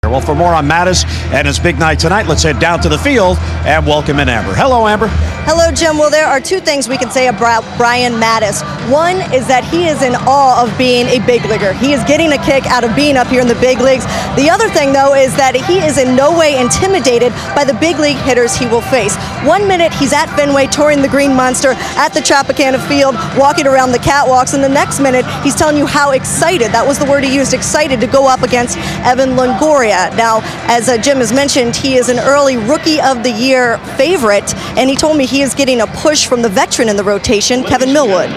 Well, for more on Matusz and his big night tonight, let's head down to the field and welcome in Amber. Hello, Amber. Hello, Jim. Well, there are two things we can say about Brian Matusz. One is that he is in awe of being a big leaguer. He is getting a kick out of being up here in the big leagues. The other thing, though, is that he is in no way intimidated by the big league hitters he will face. 1 minute, he's at Fenway touring the Green Monster at the Tropicana Field, walking around the catwalks, and the next minute, he's telling you how excited, that was the word he used, excited to go up against Evan Longoria. Now, as Jim has mentioned, he is an early Rookie of the Year favorite, and he told me he is getting a push from the veteran in the rotation, Kevin Millwood.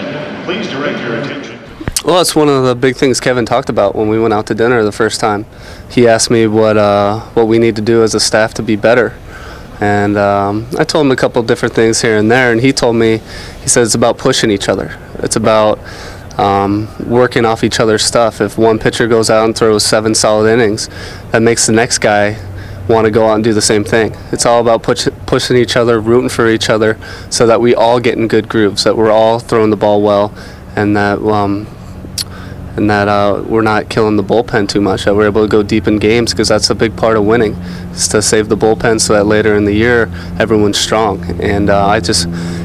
Please direct your attention. Well, that's one of the big things Kevin talked about when we went out to dinner the first time. He asked me what we need to do as a staff to be better. And I told him a couple different things here and there, and he told me, he said it's about pushing each other. It's about working off each other's stuff. If one pitcher goes out and throws 7 solid innings, that makes the next guy want to go out and do the same thing. It's all about pushing each other, rooting for each other, so that we all get in good grooves, that we're all throwing the ball well, and that we're not killing the bullpen too much, that we're able to go deep in games, because that's a big part of winning, is to save the bullpen so that later in the year everyone's strong. And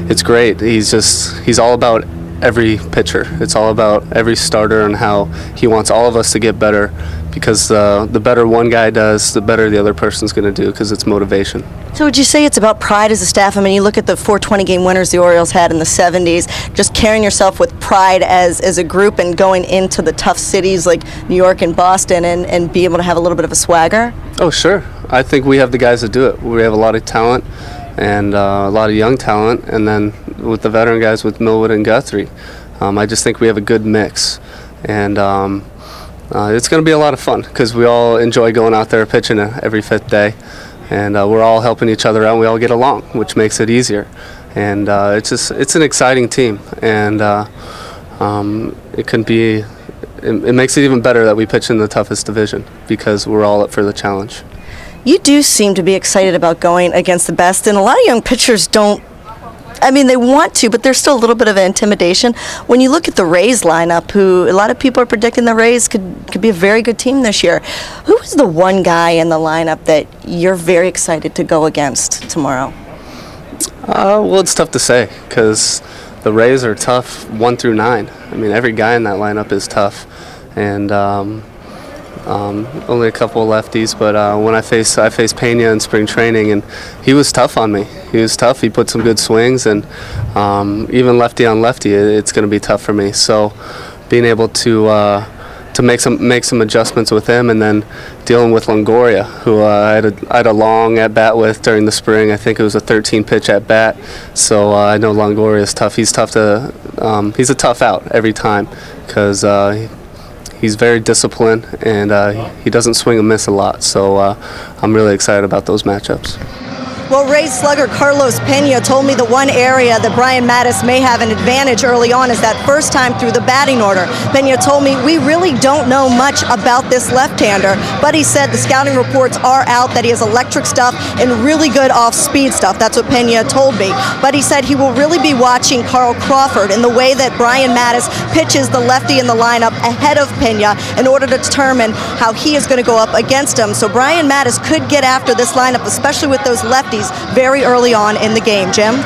it's great. He's all about every pitcher. It's all about every starter and how he wants all of us to get better, because the better one guy does, the better the other person's going to do, because it's motivation. So would you say it's about pride as a staff? I mean, you look at the 420 game winners the Orioles had in the 70s, just carrying yourself with pride as a group and going into the tough cities like New York and Boston and be able to have a little bit of a swagger? Oh, sure. I think we have the guys to do it. We have a lot of talent and a lot of young talent, and then with the veteran guys with Millwood and Guthrie, I just think we have a good mix. And it's going to be a lot of fun, because we all enjoy going out there pitching every 5th day. And we're all helping each other out, and we all get along, which makes it easier. And it's an exciting team, and it makes it even better that we pitch in the toughest division, because we're all up for the challenge. You do seem to be excited about going against the best, and a lot of young pitchers don't. I mean, they want to, but there's still a little bit of intimidation. When you look at the Rays lineup, who a lot of people are predicting the Rays could be a very good team this year, who is the one guy in the lineup that you're very excited to go against tomorrow? Well, it's tough to say, because the Rays are tough 1 through 9. I mean, every guy in that lineup is tough, and only a couple of lefties, but when I faced Pena in spring training, and he was tough on me. He was tough. He put some good swings, and even lefty on lefty, it's going to be tough for me. So being able to make some adjustments with him, and then dealing with Longoria, who I had a long at bat with during the spring. I think it was a 13-pitch at bat. So I know Longoria is tough. He's tough to he's a tough out every time, because he's very disciplined, and he doesn't swing and miss a lot. So I'm really excited about those matchups. Well, Rays slugger Carlos Pena told me the one area that Brian Matusz may have an advantage early on is that first time through the batting order. Pena told me, we really don't know much about this left-hander, but he said the scouting reports are out that he has electric stuff and really good off-speed stuff. That's what Pena told me. But he said he will really be watching Carl Crawford in the way that Brian Matusz pitches the lefty in the lineup ahead of Pena in order to determine how he is going to go up against him. So Brian Matusz could get after this lineup, especially with those lefties very early on in the game. Jim?